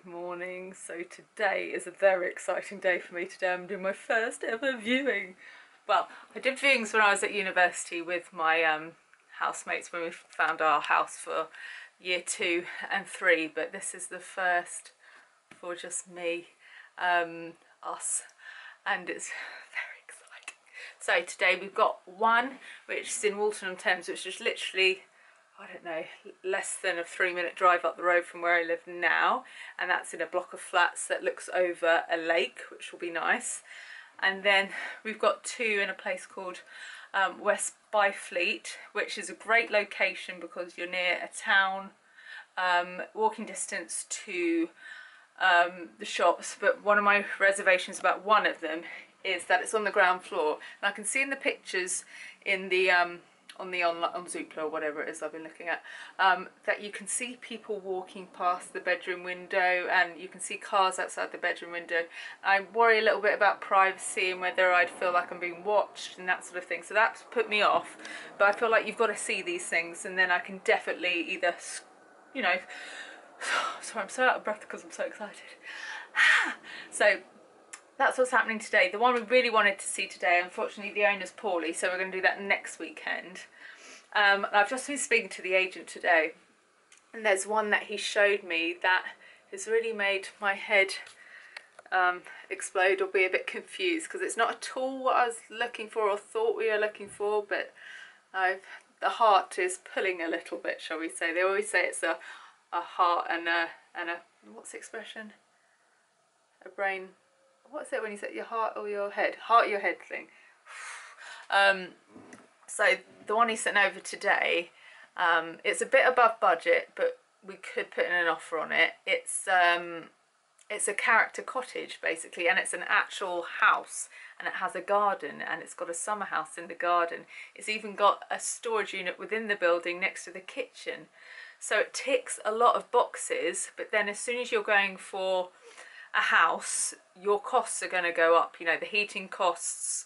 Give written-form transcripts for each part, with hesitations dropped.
morning. So today is a very exciting day for me. Today I'm doing my first ever viewing. Well, I did viewings when I was at university with my housemates when we found our house for year 2 and 3, but this is the first for just me, us, and it's very exciting. So today we've got one which is in Walton-on-Thames, which is literally, I don't know, less than a 3-minute drive up the road from where I live now, and that's in a block of flats that looks over a lake, which will be nice. And then we've got 2 in a place called West Byfleet, which is a great location because you're near a town, walking distance to the shops. But one of my reservations about one of them is that it's on the ground floor, and I can see in the pictures in the on Zoopla or whatever it is I've been looking at, that you can see people walking past the bedroom window, and you can see cars outside the bedroom window. I worry a little bit about privacy and whether I'd feel like I'm being watched and that sort of thing, so that's put me off. But I feel like you've got to see these things, and then I can definitely either, you know, sorry, I'm so out of breath because I'm so excited. So that's what's happening today. The one we really wanted to see today, unfortunately the owner's poorly, so we're going to do that next weekend. I've just been speaking to the agent today, and there's one that he showed me that has really made my head explode or be a bit confused, because it's not at all what I was looking for or thought we were looking for, but the heart is pulling a little bit, shall we say. They always say it's a heart and a what's the expression? A brain. What's it when you say your heart or your head? Heart, your head thing. So the one he sent over today, it's a bit above budget, but we could put in an offer on it. It's a character cottage basically, and it's an actual house, and it has a garden, and it's got a summer house in the garden. It's even got a storage unit within the building next to the kitchen. So it ticks a lot of boxes, but then as soon as you're going for a house, your costs are going to go up, you know, the heating costs,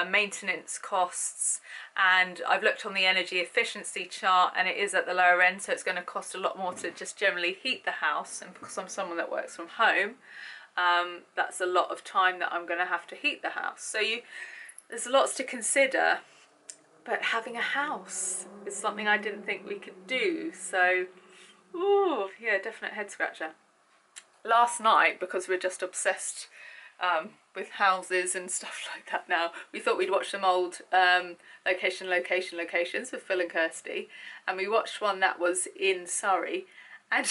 maintenance costs, and I've looked on the energy efficiency chart and it is at the lower end, so it's going to cost a lot more to just generally heat the house. And because I'm someone that works from home, that's a lot of time that I'm going to have to heat the house. So there's lots to consider, but having a house is something I didn't think we could do. So ooh, yeah, definite head scratcher. Last night, because we're just obsessed with houses and stuff like that now, we thought we'd watch some old locations with Phil and Kirsty, and we watched one that was in Surrey, and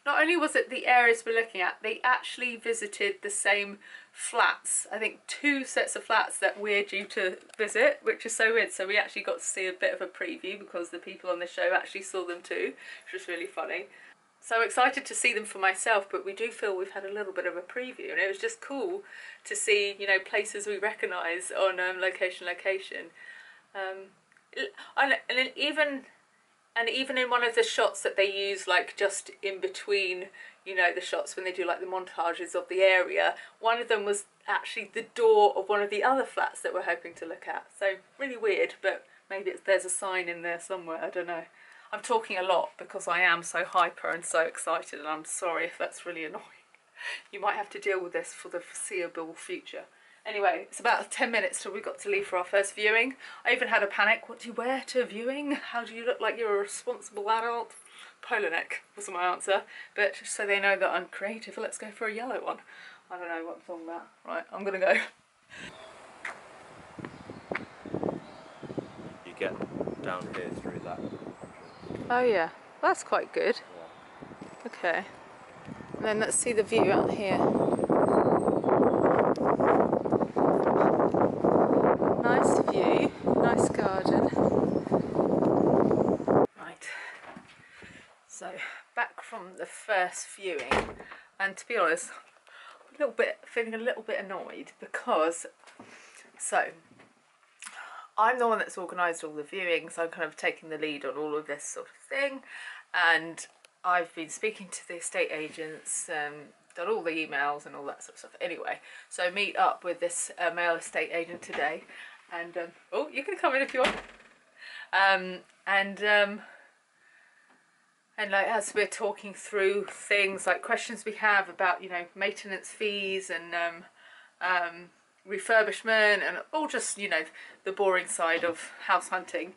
not only was it the areas we're looking at, they actually visited the same flats. I think 2 sets of flats that we're due to visit, which is so weird. So we actually got to see a bit of a preview because the people on the show actually saw them too, which was really funny. So excited to see them for myself, but we do feel we've had a little bit of a preview, and it was just cool to see, you know, places we recognise on location. And even in one of the shots that they use, like just in between, you know, the shots when they do like the montages of the area, one of them was actually the door of one of the other flats that we're hoping to look at. So really weird, but maybe there's a sign in there somewhere, I don't know. I'm talking a lot because I am so hyper and so excited, and I'm sorry if that's really annoying. You might have to deal with this for the foreseeable future. Anyway, it's about 10 minutes till we got to leave for our first viewing. I even had a panic. What do you wear to a viewing? How do you look like you're a responsible adult? Polo neck was my answer, but just so they know that I'm creative, let's go for a yellow one. I don't know what I'm talking about. Right, I'm gonna go. You get down here through that. Oh yeah, well, that's quite good. Yeah. Okay, and then let's see the view out here. Nice view, nice garden. Right, so back from the first viewing, and to be honest, feeling a little bit annoyed because, so I'm the one that's organised all the viewings. I'm kind of taking the lead on all of this sort of thing, and I've been speaking to the estate agents, done all the emails and all that sort of stuff. Anyway, so I meet up with this male estate agent today, and oh, you can come in if you want. And And like as we're talking through things like questions we have about, you know, maintenance fees and refurbishment and all just, you know, the boring side of house hunting,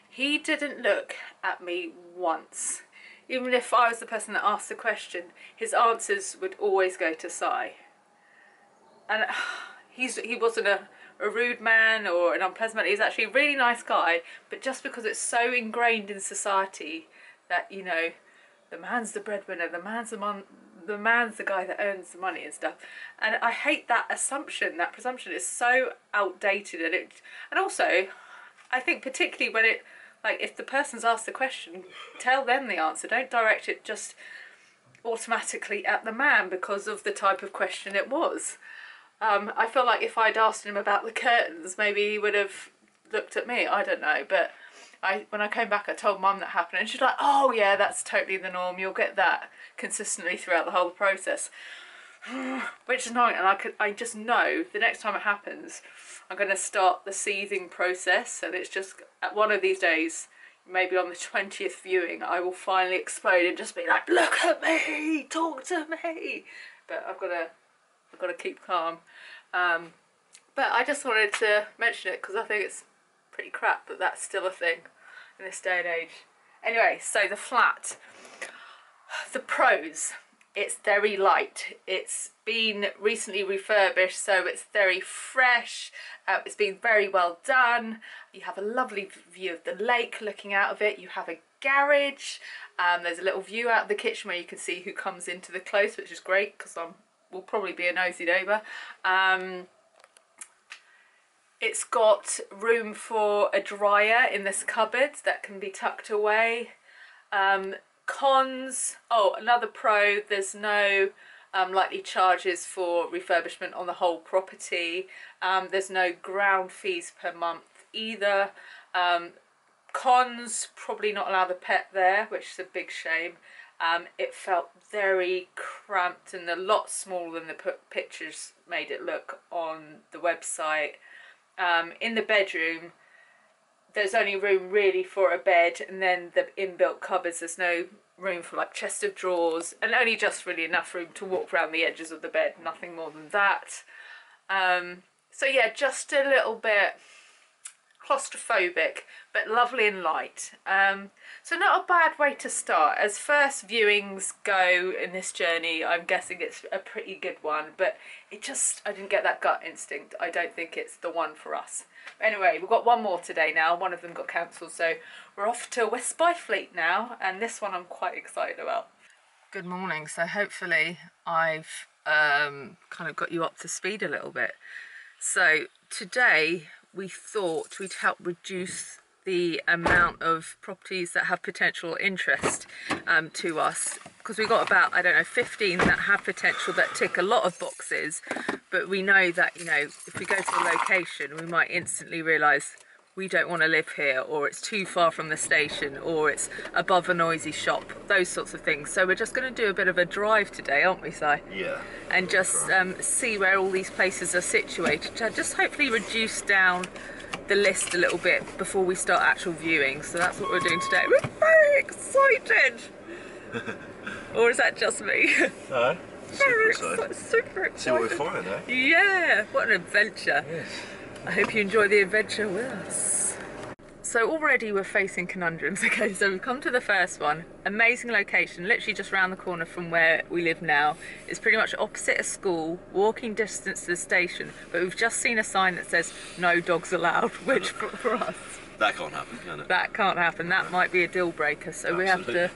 he didn't look at me once. Even if I was the person that asked the question, his answers would always go to sigh. And he wasn't a rude man or an unpleasant man. He's actually a really nice guy, but just because it's so ingrained in society that, you know, the man's the breadwinner, the man's the guy that earns the money and stuff. And I hate that assumption, that presumption. Is so outdated. And also, I think particularly when it, like, if the person's asked the question, tell them the answer. Don't direct it just automatically at the man because of the type of question it was. I feel like if I'd asked him about the curtains, maybe he would have looked at me. I don't know, but when I came back, I told Mum that happened, and she's like, "Oh yeah, that's totally the norm. You'll get that consistently throughout the whole process," which is annoying. And I just know the next time it happens, I'm going to start the seething process, and it's just at one of these days, maybe on the 20th viewing, I will finally explode and just be like, "Look at me, talk to me." But I've got to keep calm. But I just wanted to mention it because I think it's pretty crap that that's still a thing in this day and age. Anyway, so the flat. The pros. It's very light. It's been recently refurbished, so it's very fresh. It's been very well done. You have a lovely view of the lake looking out of it. You have a garage. There's a little view out of the kitchen where you can see who comes into the close, which is great because will probably be a nosy neighbour. It's got room for a dryer in this cupboard that can be tucked away. Cons, another pro, there's no likely charges for refurbishment on the whole property. There's no ground fees per month either. Cons, probably not allow the pet there, which is a big shame. It felt very cramped and a lot smaller than the pictures made it look on the website. In the bedroom, there's only room really for a bed, and then the inbuilt cupboards, there's no room for like chest of drawers, and only just really enough room to walk around the edges of the bed, nothing more than that. So yeah, just a little bit claustrophobic, but lovely and light. So not a bad way to start. As first viewings go in this journey, I'm guessing it's a pretty good one, but I didn't get that gut instinct. I don't think it's the one for us. Anyway, we've got one more today now. One of them got cancelled, so we're off to West Byfleet now, and this one I'm quite excited about. Good morning. So hopefully I've kind of got you up to speed a little bit. So today we thought we'd help reduce the amount of properties that have potential interest to us, because we've got about, I don't know, 15 that have potential, that tick a lot of boxes, but we know that, you know, if we go to a location, we might instantly realise we don't want to live here, or it's too far from the station, or it's above a noisy shop, those sorts of things. So we're just going to do a bit of a drive today, aren't we, Si? Yeah. And just see where all these places are situated, to just hopefully reduce down the list a little bit before we start actual viewing. So that's what we're doing today. We're very excited! Or is that just me? No, super excited. Super excited. See what we find, eh? Yeah, what an adventure. Yes. I hope you enjoy the adventure with us. So already we're facing conundrums. Okay, so we've come to the first one. Amazing location, literally just around the corner from where we live now. It's pretty much opposite a school, walking distance to the station, but we've just seen a sign that says no dogs allowed, which for us, That can't happen, can it? that can't happen. That might be a deal breaker. So we have to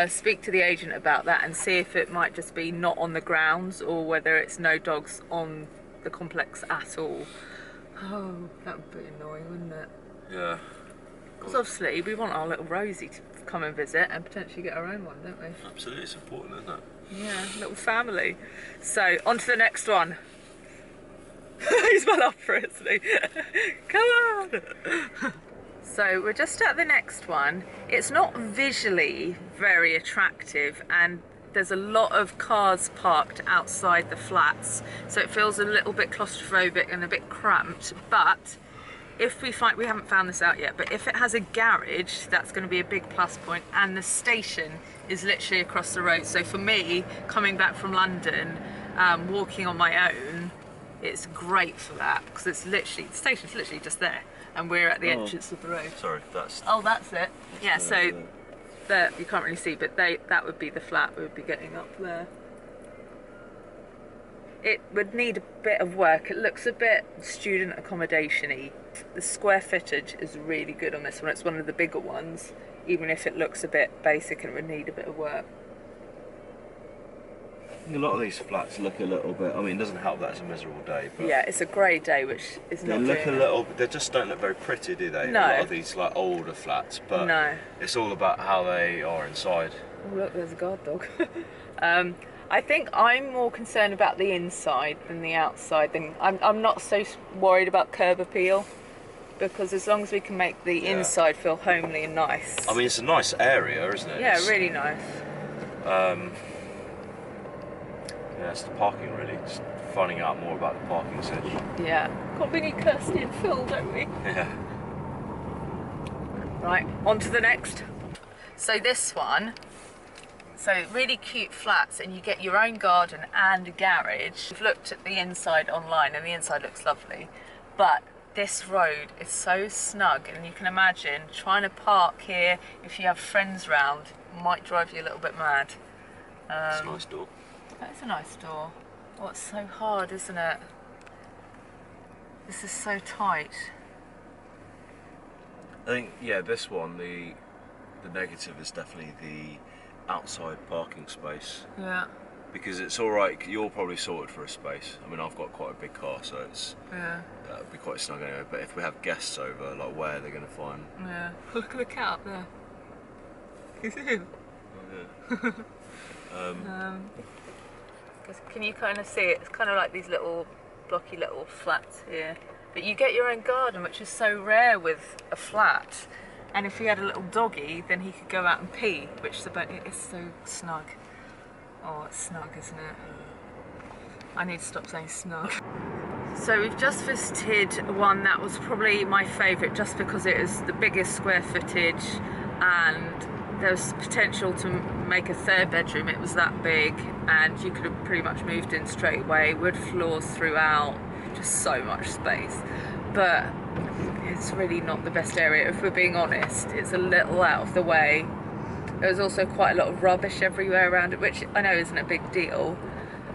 speak to the agent about that and see if it might just be not on the grounds, or whether it's no dogs on the complex at all. Oh, that would be annoying, wouldn't it? Yeah. Because obviously we want our little Rosie to come and visit and potentially get our own one, don't we? Absolutely, it's important, isn't it? Yeah, little family. So, on to the next one. He's well up for it, isn't he? Come on! So, we're just at the next one. It's not visually very attractive, and there's a lot of cars parked outside the flats, so it feels a little bit claustrophobic and a bit cramped, but if we haven't found this out yet, but if it has a garage, that's going to be a big plus point, and the station is literally across the road. So for me, coming back from London, walking on my own, it's great for that, because it's literally, the station's literally just there, and we're at the entrance of the road. Sorry, that's... Oh, that's it. Yeah, so there, you can't really see, but that would be the flat we would be getting up there. It would need a bit of work. It looks a bit student accommodation-y. The square footage is really good on this one. It's one of the bigger ones, even if it looks a bit basic and it would need a bit of work. A lot of these flats look a little bit, I mean, it doesn't help that it's a miserable day, but... Yeah, it's a grey day, which is not They look a little, they just don't look very pretty, do they? No. A lot of these, like, older flats, but no. It's all about how they are inside. Oh, look, there's a guard dog. I think I'm more concerned about the inside than the outside. I'm not so worried about curb appeal, because as long as we can make the inside feel homely and nice. I mean, it's a nice area, isn't it? Yeah, really nice. Yeah, it's the parking really. Just finding out more about the parking situation. Yeah. God, we need Kirsty and Phil, don't we? Yeah. Right, on to the next. So this one, so really cute flats, and you get your own garden and a garage. We've looked at the inside online, and the inside looks lovely, but this road is so snug, and you can imagine trying to park here if you have friends round might drive you a little bit mad. It's a nice door. That is a nice door. Oh, it's so hard, isn't it? This is so tight. I think, yeah, this one, the negative is definitely the outside parking space. Yeah. Because it's all right, you're probably sorted for a space. I mean, I've got quite a big car, so it's it'd be quite snug anyway. But if we have guests over, like, where are they going to find? Yeah. Look at the cat up there. He's in. Oh, yeah. Can you kind of see it? It's kind of like these little blocky little flats here. But you get your own garden, which is so rare with a flat. And if we had a little doggy, then he could go out and pee, which is so snug. Oh, it's snug, isn't it? I need to stop saying snug. So we've just visited one that was probably my favourite, just because it is the biggest square footage, and there's potential to make a third bedroom. It was that big, and you could have pretty much moved in straight away. Wood floors throughout, just so much space. But it's really not the best area, if we're being honest. It's a little out of the way. There's also quite a lot of rubbish everywhere around it, which I know isn't a big deal.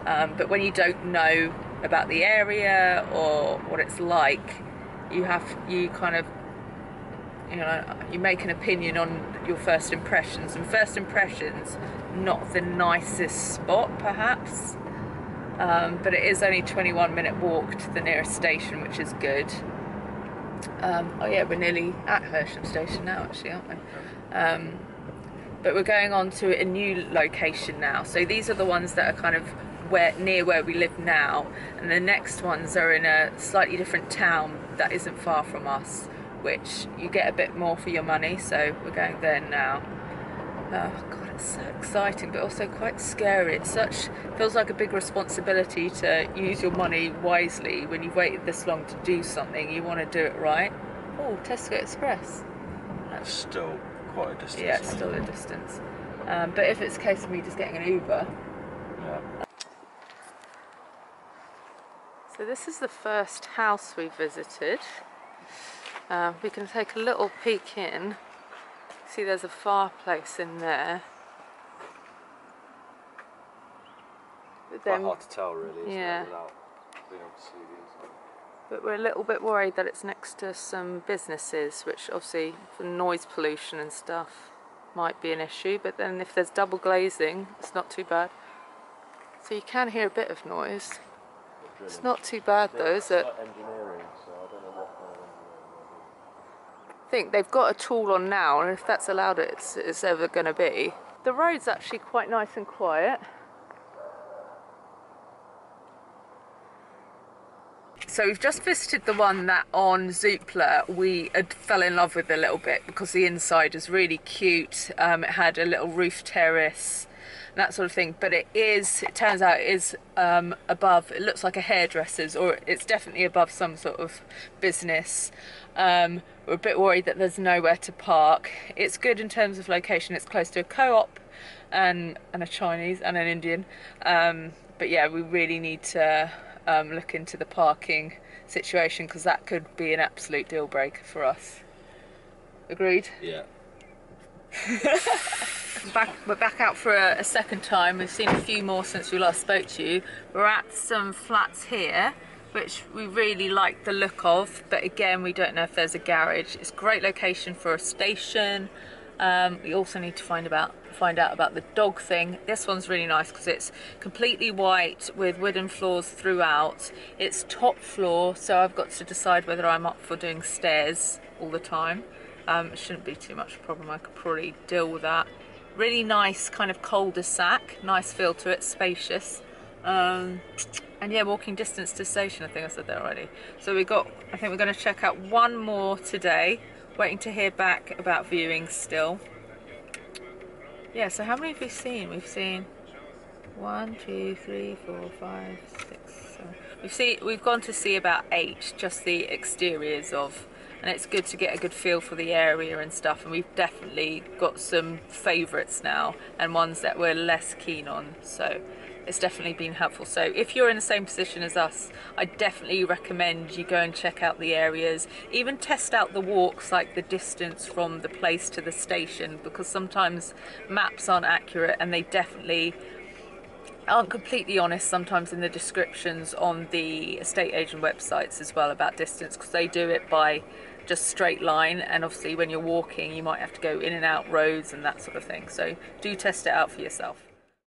But when you don't know about the area or what it's like, you kind of, you know, you make an opinion on your first impressions, and first impressions, not the nicest spot perhaps, but it is only a 21-minute walk to the nearest station, which is good. Oh yeah, we're nearly at Hersham station now actually, aren't we? But we're going on to a new location now, so these are the ones that are kind of near where we live now, and the next ones are in a slightly different town that isn't far from us, which you get a bit more for your money, so we're going there now. Oh god, it's so exciting, but also quite scary. Feels like a big responsibility to use your money wisely when you've waited this long to do something. You want to do it right. Oh, Tesco Express. That's still quite a distance. Yeah, it's still a distance. But if it's a case of me just getting an Uber. Yeah. So this is the first house we visited. We can take a little peek in. See, there's a fireplace in there. But Quite hard to tell really, isn't yeah. it, without being able to see the inside. But we're a little bit worried that it's next to some businesses, which obviously for noise pollution and stuff might be an issue, but then if there's double glazing, it's not too bad. So you can hear a bit of noise. It's not too bad though, is it? It's like engineering, so I don't know what kind of engineering they do. I think they've got a tool on now, and if that's allowed it's ever going to be. The road's actually quite nice and quiet. So we've just visited the one that on Zoopla we fell in love with a little bit, because the inside is really cute. It had a little roof terrace, that sort of thing. But it turns out it is above, it looks like a hairdresser's, or it's definitely above some sort of business. We're a bit worried that there's nowhere to park. It's good in terms of location. It's close to a co-op and a Chinese and an Indian. But yeah, we really need to look into the parking situation, because that could be an absolute deal breaker for us. Agreed? Yeah. We're back out for a second time. We've seen a few more since we last spoke to you. We're at some flats here which we really like the look of, but again, we don't know if there's a garage. It's a great location for a station. We also need to find out about the dog thing. This one's really nice because it's completely white with wooden floors throughout. It's top floor, so I've got to decide whether I'm up for doing stairs all the time. It shouldn't be too much of a problem. I could probably deal with that. Really nice kind of cul-de-sac, nice feel to it, spacious. And yeah, walking distance to station, I think I said that already. So I think we're going to check out one more today. Waiting to hear back about viewings still. Yeah, so how many have we seen? We've seen 1, 2, 3, 4, 5, 6, 7. We've gone to see about 8, just the exteriors of, and it's good to get a good feel for the area and stuff. And we've definitely got some favourites now and ones that we're less keen on. So it's definitely been helpful. So if you're in the same position as us, I definitely recommend you go and check out the areas, even test out the walks, like the distance from the place to the station, because sometimes maps aren't accurate and they definitely aren't completely honest sometimes in the descriptions on the estate agent websites as well about distance, because they do it by just straight line, and obviously when you're walking you might have to go in and out roads and that sort of thing. So do test it out for yourself.